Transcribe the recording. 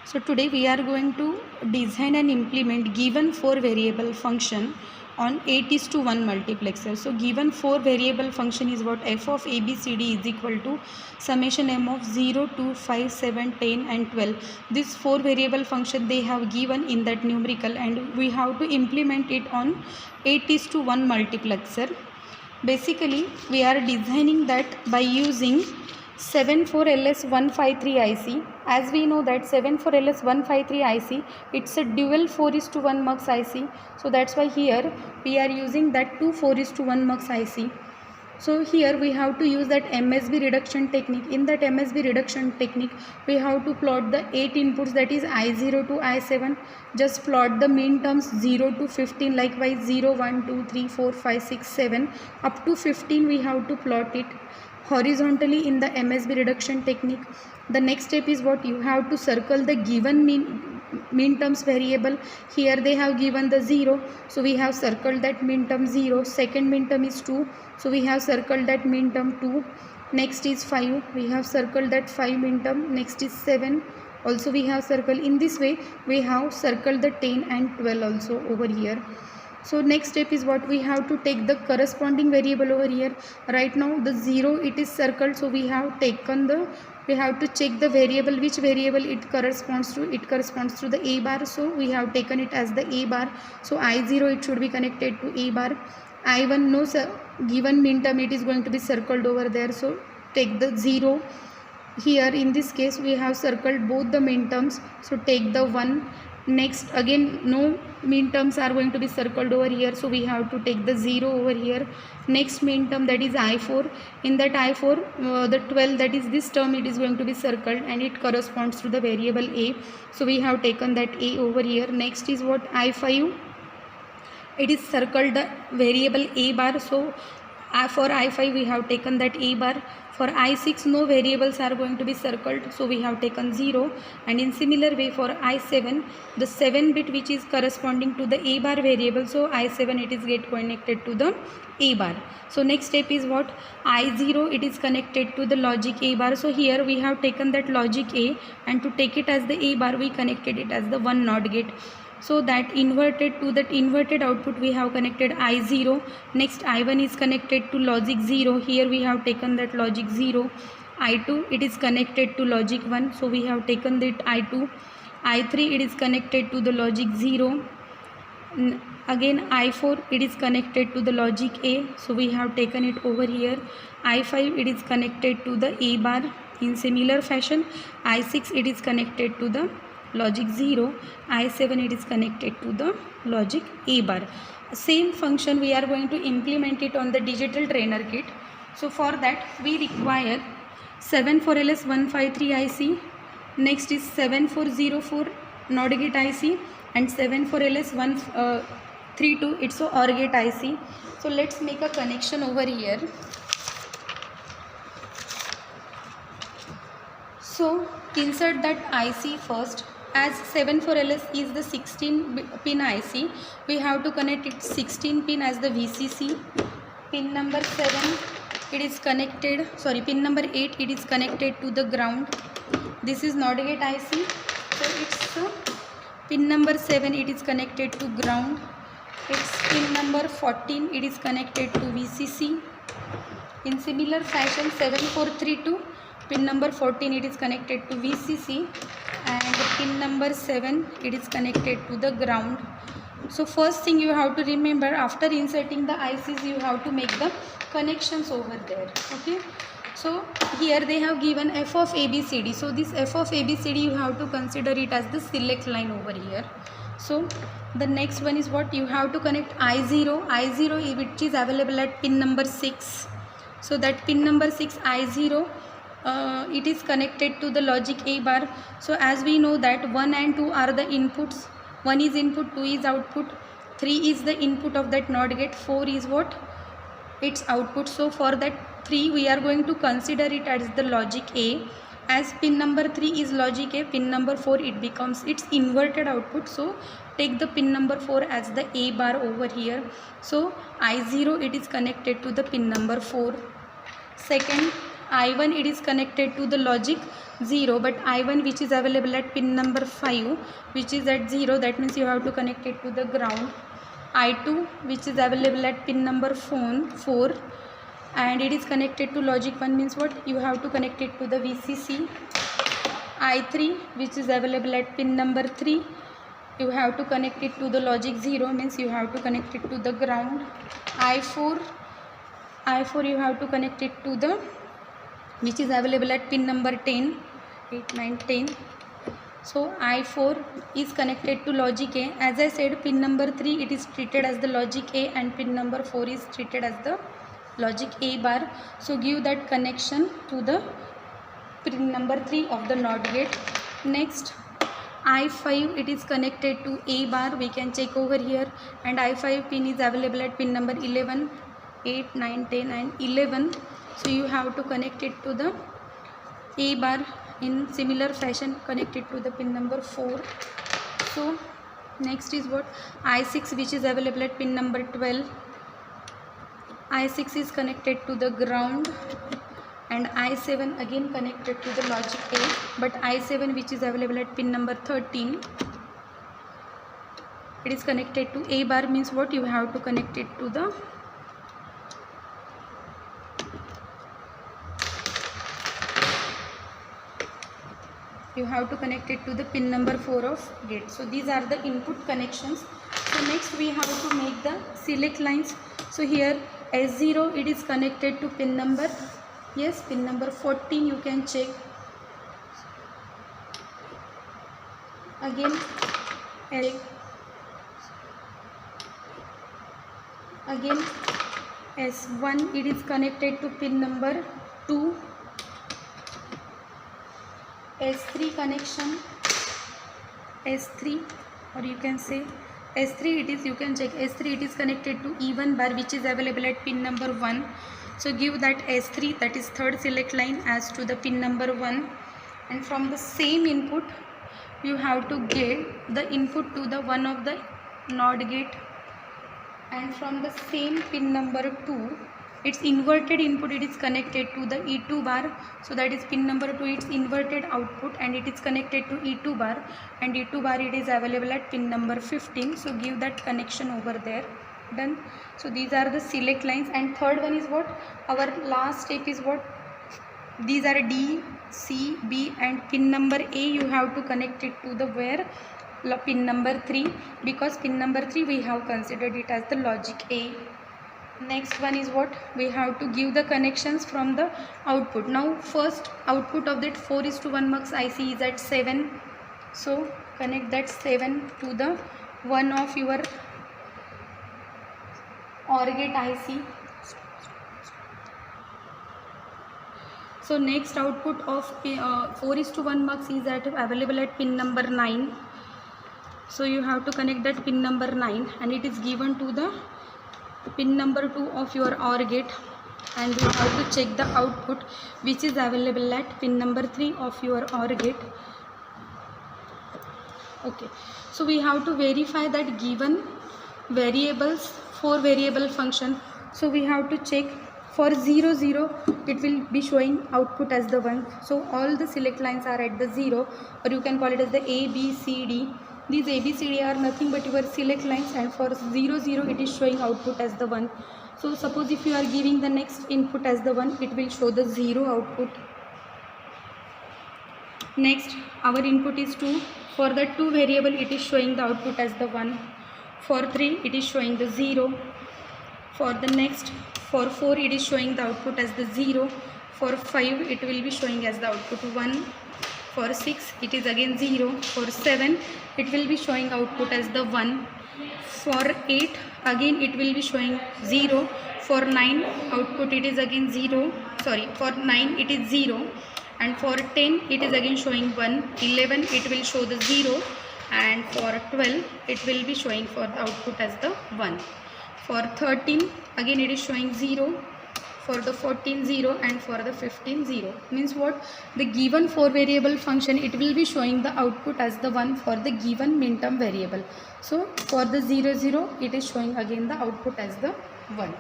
So today we are going to design and implement given 4 variable function on 8 is to 1 multiplexer. So given 4 variable function is what f of abcd is equal to summation m of 0 to 5 7 10 and 12. This 4 variable function they have given in that numerical, and we have to implement it on 8 is to 1 multiplexer. Basically we are designing that by using 74LS153 IC. As we know that 74LS153 IC, it's a dual 4 is to 1 mux IC. So that's why here we are using that 2 4 is to 1 mux IC. So here we have to use that MSB reduction technique. In that MSB reduction technique, we have to plot the 8 inputs, that is I0 to I7. Just plot the mean terms 0 to 15, likewise 0, 1, 2, 3, 4, 5, 6, 7. Up to 15 we have to plot it horizontally in the MSB reduction technique. The next step is what you have to circle the given mean terms variable. Here they have given the 0, so we have circled that mean term 0. Second mean term is 2, so we have circled that mean term 2. Next is 5, we have circled that 5 mean term. Next is 7, also we have circled. In this way we have circled the 10 and 12 also over here. So next step is what we have to take the corresponding variable over here. Right now the 0 it is circled, so we have to check the variable, which variable it corresponds to. It corresponds to the a bar, so we have taken it as the a bar. So I0 it should be connected to a bar. I1 no given mean term, it is going to be circled over there, so take the 0. Here in this case we have circled both the mean terms, so take the 1. Next again no mean terms are going to be circled over here, so we have to take the 0 over here. Next mean term, that is I4. In that I4 the 12, that is this term, it is going to be circled and it corresponds to the variable a, so we have taken that a over here. Next is what I5, it is circled the variable a bar, so for I5 we have taken that a bar. For I6 no variables are going to be circled, so we have taken 0. And in similar way for I7, the 7 bit which is corresponding to the a bar variable, so I7 it is get connected to the a bar. So next step is what I0, it is connected to the logic a bar. So here we have taken that logic a, and to take it as the a bar we connected it as the one NOT gate. So that inverted output we have connected I0. Next I1 is connected to logic 0. Here we have taken that logic 0. I2 it is connected to logic 1, so we have taken that I2. I3 it is connected to the logic 0. Again I4 it is connected to the logic A, so we have taken it over here. I5 it is connected to the a bar. In similar fashion I6 it is connected to the logic 0, I7 it is connected to the logic a bar. Same function we are going to implement it on the digital trainer kit. So for that we require 74LS153 IC, next is 7404 NOT gate IC, and 74LS132 it's a OR gate IC. So let's make a connection over here. So insert that IC first. As 74LS is the 16 pin IC, we have to connect it 16 pin as the VCC. Pin number 7 it is connected, pin number 8 it is connected to the ground. This is NOT gate IC, so it's pin number 7 it is connected to ground. It's pin number 14 it is connected to VCC. In similar fashion 7432 pin number 14 it is connected to VCC, and pin number 7 it is connected to the ground. So first thing you have to remember, after inserting the ICs you have to make the connections over there. Okay, so here they have given f of ABCD, so this f of ABCD you have to consider it as the select line over here. So the next one is what you have to connect I0 which is available at pin number 6. So that pin number 6 I0 it is connected to the logic a bar. So as we know that 1 and 2 are the inputs, 1 is input, 2 is output, 3 is the input of that NOT gate, 4 is what its output. So for that 3 we are going to consider it as the logic A. As pin number 3 is logic A, pin number 4 it becomes its inverted output, so take the pin number 4 as the a bar over here. So I0 it is connected to the pin number 4. Second I1 it is connected to the logic 0, but I1 which is available at pin number 5 which is at 0, that means you have to connect it to the ground. I2 which is available at pin number 4 and it is connected to logic 1 means what, you have to connect it to the VCC. I3 which is available at pin number 3, you have to connect it to the logic 0 means you have to connect it to the ground. I4 you have to connect it to the which is available at pin number 10, 8, 9, 10. So I4 is connected to logic A. As I said, pin number 3 it is treated as the logic A and pin number 4 is treated as the logic A bar. So give that connection to the pin number 3 of the NOT gate. Next, I5 it is connected to A bar, we can check over here, and I5 pin is available at pin number 11, 8, 9, 10 and 11. So you have to connect it to the A bar in similar fashion, connect it to the pin number 4. So next is what, I6 which is available at pin number 12. I6 is connected to the ground and I7 again connected to the logic A, but I7 which is available at pin number 13, it is connected to A bar means what, you have to connect it to the pin number 4 of gate. So these are the input connections. So next we have to make the select lines. So here S0 it is connected to pin number, yes, pin number 14, you can check. Again S1 it is connected to pin number 2. S3 connection, S3, or you can say S3 it is, you can check, S3 it is connected to E1 bar which is available at pin number 1. So give that S3, that is third select line, as to the pin number 1, and from the same input you have to get the input to the one of the NOT gate, and from the same pin number 2 its inverted input it is connected to the E2 bar. So that is pin number 2, its inverted output, and it is connected to E2 bar, and E2 bar it is available at pin number 15. So give that connection over there. Done. So these are the select lines. And third one is what, our last step is what, these are D, C, B and pin number A you have to connect it to the where, pin number 3, because pin number 3 we have considered it as the logic A. Next one is what, we have to give the connections from the output. Now first output of that 4:1 mux IC is at 7. So connect that 7 to the one of your OR gate IC. So next output of 4:1 mux is available at pin number 9. So you have to connect that pin number 9 and it is given to the pin number 2 of your OR gate, and you have to check the output which is available at pin number 3 of your OR gate. Okay, so we have to verify that given variables, 4 variable function. So we have to check for 0 0 it will be showing output as the 1. So all the select lines are at the 0, or you can call it as the A, B, C, D. These A, B, C, D are nothing but your select lines, and for 0 0 it is showing output as the 1. So suppose if you are giving the next input as the 1, it will show the 0 output. Next our input is 2. For the 2 variable it is showing the output as the 1. For 3 it is showing the 0. For the next, for 4 it is showing the output as the 0. For 5 it will be showing as the output 1. For 6 it is again 0. For 7 it will be showing output as the 1. For 8 again it will be showing 0. For 9 output it is again 0. Sorry, for 9 it is 0. And for 10 it is again showing 1. 11 it will show the 0. And for 12 it will be showing for the output as the 1. For 13 again it is showing 0. For the 14 0 and for the 15 0. Means what, the given 4 variable function it will be showing the output as the 1 for the given minterm variable. So for the 0 0 it is showing again the output as the 1.